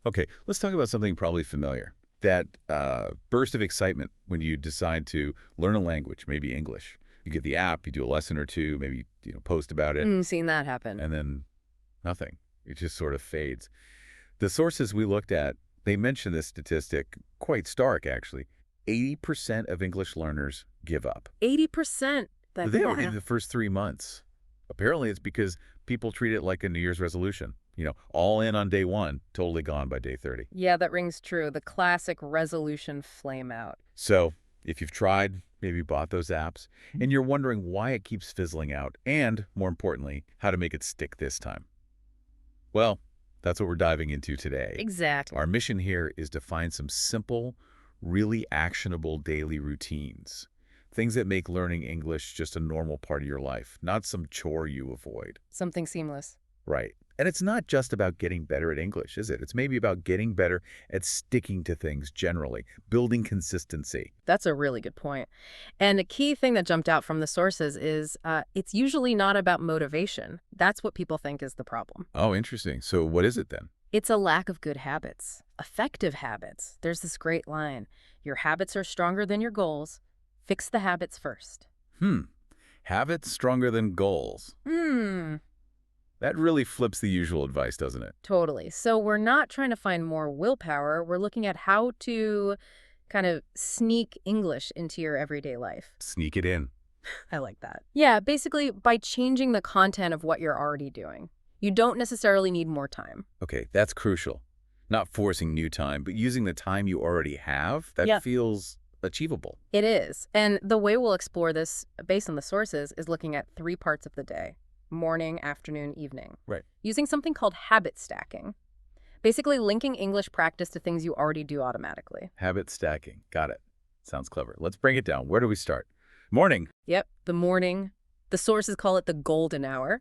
Okay, let's talk about something probably familiar. That burst of excitement when you decide to learn a language, maybe English. You get the app, you do a lesson or two, maybe post about it, Seen that happen. and then nothing. It just sort of fades. The sources we looked at, they mention this statistic, quite stark actually. 80% of English learners give up. 80%. They already in the first 3 months. Apparently, it's because people treat it like a New Year's resolution. All in on day one, totally gone by day 30. Yeah, that rings true. The classic resolution flame out. So if you've tried, maybe bought those apps, and you're wondering why it keeps fizzling out, and more importantly, how to make it stick this time. Well, that's what we're diving into today. Exactly. Our mission here is to find some simple, really actionable daily routines. Things that make learning English just a normal part of your life, not some chore you avoid. Something seamless. Right. And it's not just about getting better at English, is it? It's maybe about getting better at sticking to things generally, building consistency. That's a really good point. And a key thing that jumped out from the sources is it's usually not about motivation. That's what people think is the problem. Oh, interesting. So what is it then? It's a lack of good habits, effective habits. There's this great line. Your habits are stronger than your goals. Fix the habits first. Habits stronger than goals. That really flips the usual advice, doesn't it? Totally. So we're not trying to find more willpower. We're looking at how to kind of sneak English into your everyday life. Sneak it in. I like that. Yeah, basically by changing the content of what you're already doing. You don't necessarily need more time. Okay, that's crucial. Not forcing new time, but using the time you already have, that feels achievable. It is. And the way we'll explore this, based on the sources, is looking at 3 parts of the day: morning, afternoon, evening. Right. Using something called habit stacking. Basically linking English practice to things you already do automatically. Habit stacking. Got it. Sounds clever. Let's break it down. Where do we start? Morning. Yep, the morning. The sources call it the golden hour.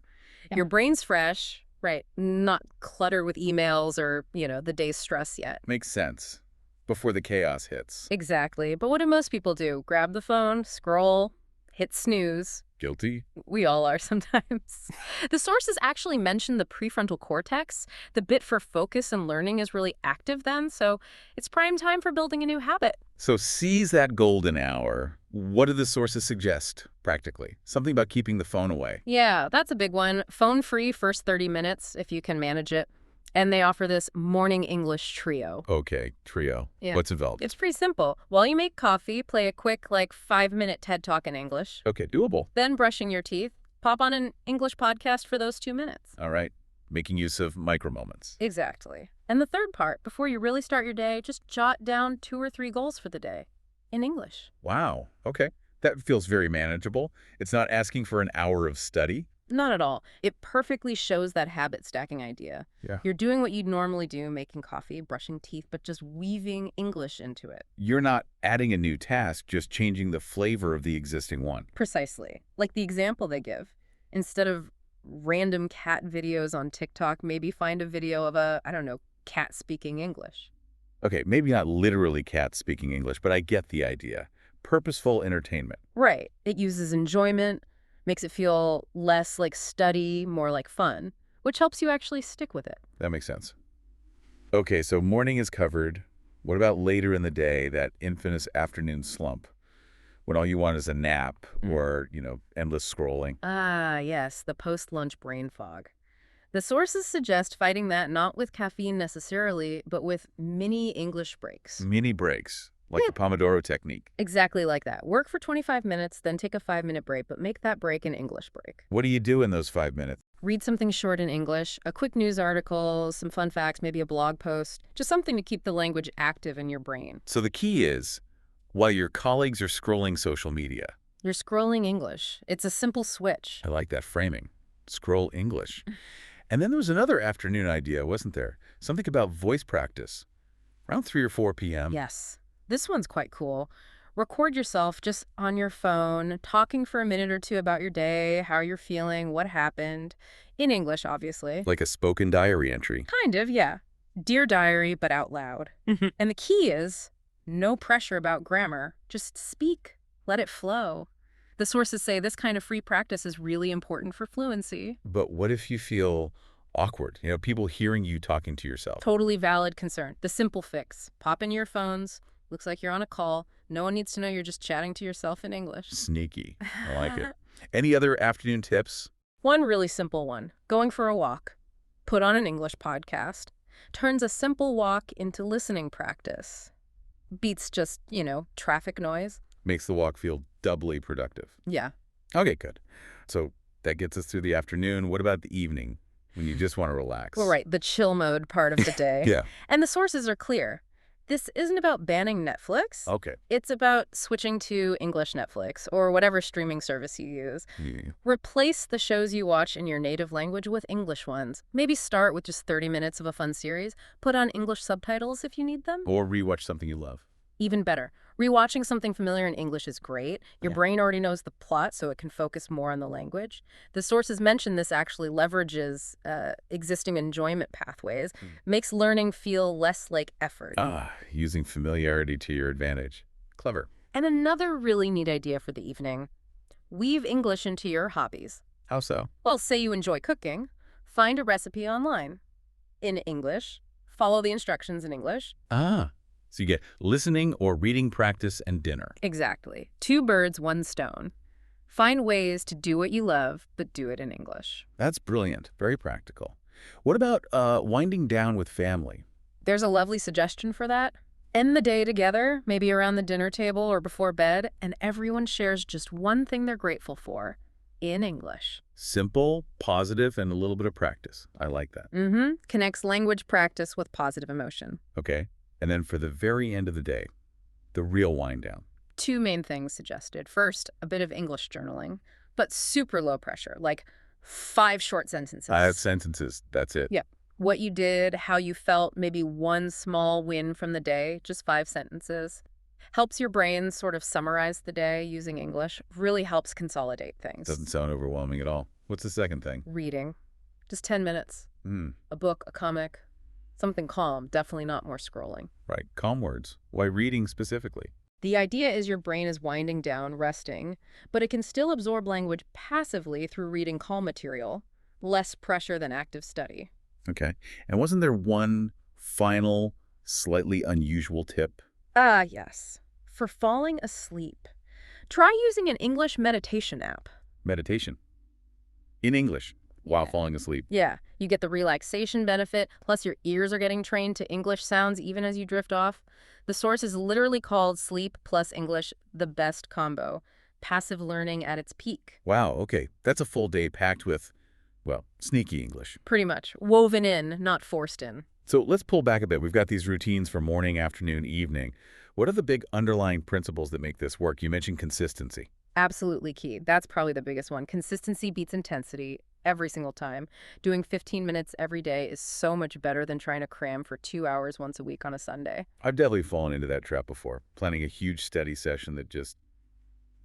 Yeah. Your brain's fresh, right? Not cluttered with emails or, the day's stress yet. Makes sense. Before the chaos hits. Exactly. But what do most people do? Grab the phone, scroll, hit snooze. Guilty? We all are sometimes. The sources actually mention the prefrontal cortex. The bit for focus and learning is really active then, so it's prime time for building a new habit. So seize that golden hour. What do the sources suggest, practically? Something about keeping the phone away. Yeah, that's a big one. Phone-free first 30 minutes, if you can manage it. And they offer this morning English trio. Okay, trio. Yeah. What's involved? It's pretty simple. While you make coffee, play a quick, 5-minute TED Talk in English. Okay, doable. Then brushing your teeth, pop on an English podcast for those 2 minutes. All right. Making use of micro moments. Exactly. And the third part, before you really start your day, just jot down 2 or 3 goals for the day in English. Wow. Okay. That feels very manageable. It's not asking for an hour of study. Not at all. It perfectly shows that habit stacking idea. Yeah. You're doing what you'd normally do, making coffee, brushing teeth, but just weaving English into it. You're not adding a new task, just changing the flavor of the existing one. Precisely. Like the example they give. Instead of random cat videos on TikTok, maybe find a video of a, cat speaking English. Okay, maybe not literally cats speaking English, but I get the idea. Purposeful entertainment. Right. It uses enjoyment, makes it feel less like study, more like fun, which helps you actually stick with it. That makes sense. Okay, so morning is covered. What about later in the day, that infamous afternoon slump, when all you want is a nap or, endless scrolling? Ah, yes, the post-lunch brain fog. The sources suggest fighting that not with caffeine necessarily, but with mini English breaks. Mini breaks. Like the Pomodoro technique. Exactly like that. Work for 25 minutes, then take a 5-minute break, but make that break an English break. What do you do in those 5 minutes? Read something short in English, a quick news article, some fun facts, maybe a blog post, just something to keep the language active in your brain. So the key is, while your colleagues are scrolling social media. You're scrolling English. It's a simple switch. I like that framing. Scroll English. And then there was another afternoon idea, wasn't there? Something about voice practice. Around 3 or 4 p.m. Yes. This one's quite cool. Record yourself just on your phone, talking for a minute or two about your day, how you're feeling, what happened. In English, obviously. Like a spoken diary entry. Kind of, yeah. Dear diary, but out loud. And the key is no pressure about grammar. Just speak. Let it flow. The sources say this kind of free practice is really important for fluency. But what if you feel Awkward. People hearing you talking to yourself. Totally valid concern. The simple fix. Pop in your phones. Looks like you're on a call. No one needs to know you're just chatting to yourself in English. Sneaky. I like it. Any other afternoon tips? One really simple one. Going for a walk. Put on an English podcast. Turns a simple walk into listening practice. Beats just, traffic noise. Makes the walk feel doubly productive. Yeah. Okay, good. So that gets us through the afternoon. What about the evening when you just want to relax? Well, right, the chill mode part of the day. Yeah. And the sources are clear. This isn't about banning Netflix. Okay. It's about switching to English Netflix or whatever streaming service you use. Yeah. Replace the shows you watch in your native language with English ones. Maybe start with just 30 minutes of a fun series. Put on English subtitles if you need them. Or rewatch something you love. Even better. Rewatching something familiar in English is great. Your brain already knows the plot, so it can focus more on the language. The sources mention this actually leverages existing enjoyment pathways, makes learning feel less like effort. Using familiarity to your advantage. Clever. And another really neat idea for the evening. Weave English into your hobbies. How so? Well, say you enjoy cooking. Find a recipe online in English. Follow the instructions in English. So you get listening or reading practice and dinner. Exactly. 2 birds, 1 stone. Find ways to do what you love, but do it in English. That's brilliant. Very practical. What about winding down with family? There's a lovely suggestion for that. End the day together, maybe around the dinner table or before bed, and everyone shares just one thing they're grateful for in English. Simple, positive, and a little bit of practice. I like that. Connects language practice with positive emotion. Okay. And then for the very end of the day, the real wind down. 2 main things suggested. First, a bit of English journaling, but super low pressure, like 5 short sentences. Sentences. That's it. Yep. What you did, how you felt, maybe 1 small win from the day, just 5 sentences. Helps your brain sort of summarize the day using English. Really helps consolidate things. Doesn't sound overwhelming at all. What's the second thing? Reading. Just 10 minutes. A book, a comic. Something calm, definitely not more scrolling. Right. Calm words. Why reading specifically? The idea is your brain is winding down, resting, but it can still absorb language passively through reading calm material. Less pressure than active study. Okay. And wasn't there one final, slightly unusual tip? Yes. For falling asleep, try using an English meditation app. Meditation. In English. While falling asleep. Yeah, you get the relaxation benefit, plus your ears are getting trained to English sounds even as you drift off. The source is literally called Sleep plus English, the best combo. Passive learning at its peak. Wow, okay. That's a full day packed with, well, sneaky English. Pretty much. Woven in, not forced in. So let's pull back a bit. We've got these routines for morning, afternoon, evening. What are the big underlying principles that make this work? You mentioned consistency. Absolutely key. That's probably the biggest one. Consistency beats intensity. Every single time. Doing 15 minutes every day is so much better than trying to cram for 2 hours once a week on a Sunday. I've definitely fallen into that trap before, planning a huge study session that just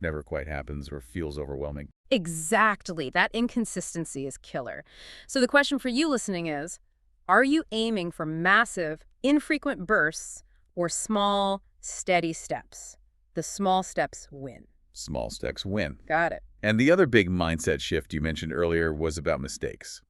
never quite happens or feels overwhelming. Exactly. That inconsistency is killer. So the question for you listening is, are you aiming for massive, infrequent bursts or small, steady steps? The small steps win. Small steps win. Got it. And the other big mindset shift you mentioned earlier was about mistakes.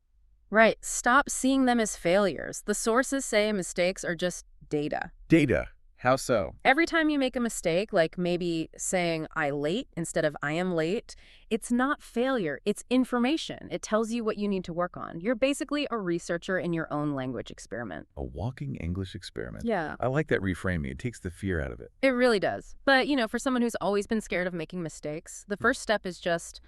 Right. Stop seeing them as failures. The sources say mistakes are just data. Data. How so? Every time you make a mistake, like maybe saying I late instead of I am late, it's not failure. It's information. It tells you what you need to work on. You're basically a researcher in your own language experiment. A walking English experiment. Yeah. I like that reframing. It takes the fear out of it. It really does. But, for someone who's always been scared of making mistakes, the first step is just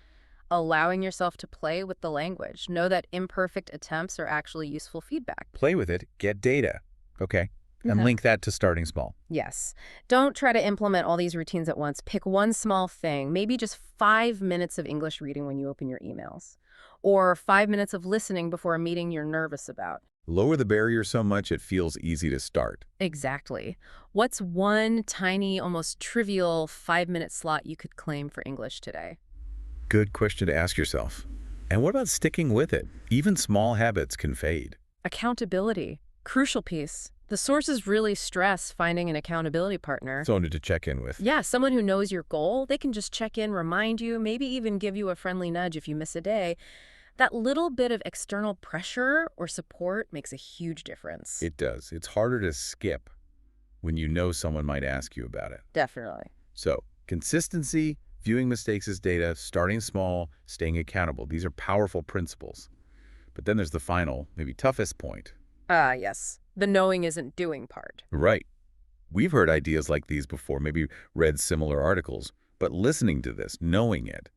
allowing yourself to play with the language. Know that imperfect attempts are actually useful feedback. Play with it. Get data. Okay. And link that to starting small. Yes. Don't try to implement all these routines at once. Pick one small thing, maybe just 5 minutes of English reading when you open your emails, or 5 minutes of listening before a meeting you're nervous about. Lower the barrier so much it feels easy to start. Exactly. What's one tiny, almost trivial 5-minute slot you could claim for English today? Good question to ask yourself. And what about sticking with it? Even small habits can fade. Accountability. Crucial piece. The sources really stress finding an accountability partner. Someone to check in with. Yeah, someone who knows your goal. They can just check in, remind you, maybe even give you a friendly nudge if you miss a day. That little bit of external pressure or support makes a huge difference. It does. It's harder to skip when you know someone might ask you about it. Definitely. So, consistency, viewing mistakes as data, starting small, staying accountable. These are powerful principles. But then there's the final, maybe toughest point. Ah, yes. The knowing isn't doing part. Right. We've heard ideas like these before, maybe read similar articles, but listening to this, knowing it,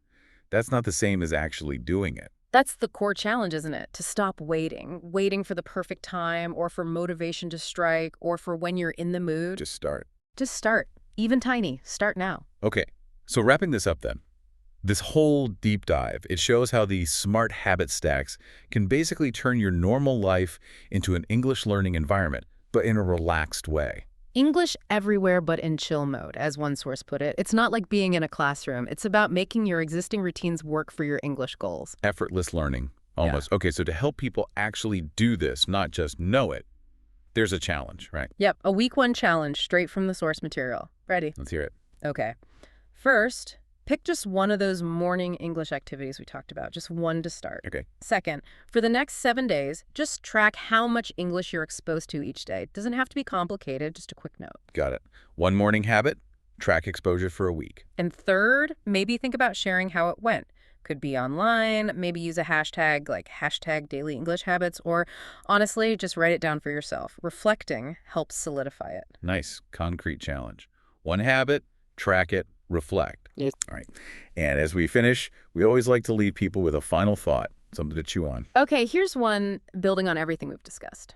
that's not the same as actually doing it. That's the core challenge, isn't it? To stop waiting for the perfect time or for motivation to strike or for when you're in the mood. Just start. Just start. Even tiny. Start now. Okay, so wrapping this up then. This whole deep dive, it shows how the smart habit stacks can basically turn your normal life into an English learning environment, but in a relaxed way. English everywhere but in chill mode, as one source put it. It's not like being in a classroom. It's about making your existing routines work for your English goals. Effortless learning, almost. Okay, so to help people actually do this, not just know it, there's a challenge, right? Yep, a week one challenge straight from the source material. Ready? Let's hear it. Okay. First, pick just one of those morning English activities we talked about, just one to start. Okay. Second, for the next 7 days, just track how much English you're exposed to each day. It doesn't have to be complicated, just a quick note. Got it. One morning habit, track exposure for a week. And third, maybe think about sharing how it went. Could be online, maybe use a hashtag like hashtag daily English habits, or honestly, just write it down for yourself. Reflecting helps solidify it. Nice, concrete challenge. One habit, track it, reflect. Yes. All right. And as we finish, we always like to leave people with a final thought, something to chew on. Okay, here's one building on everything we've discussed.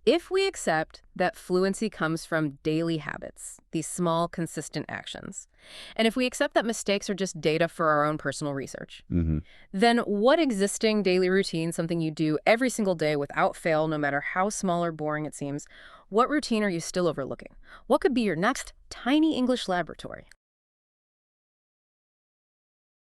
If we accept that fluency comes from daily habits, these small, consistent actions, and if we accept that mistakes are just data for our own personal research, then what existing daily routine, something you do every single day without fail, no matter how small or boring it seems, what routine are you still overlooking? What could be your next tiny English laboratory?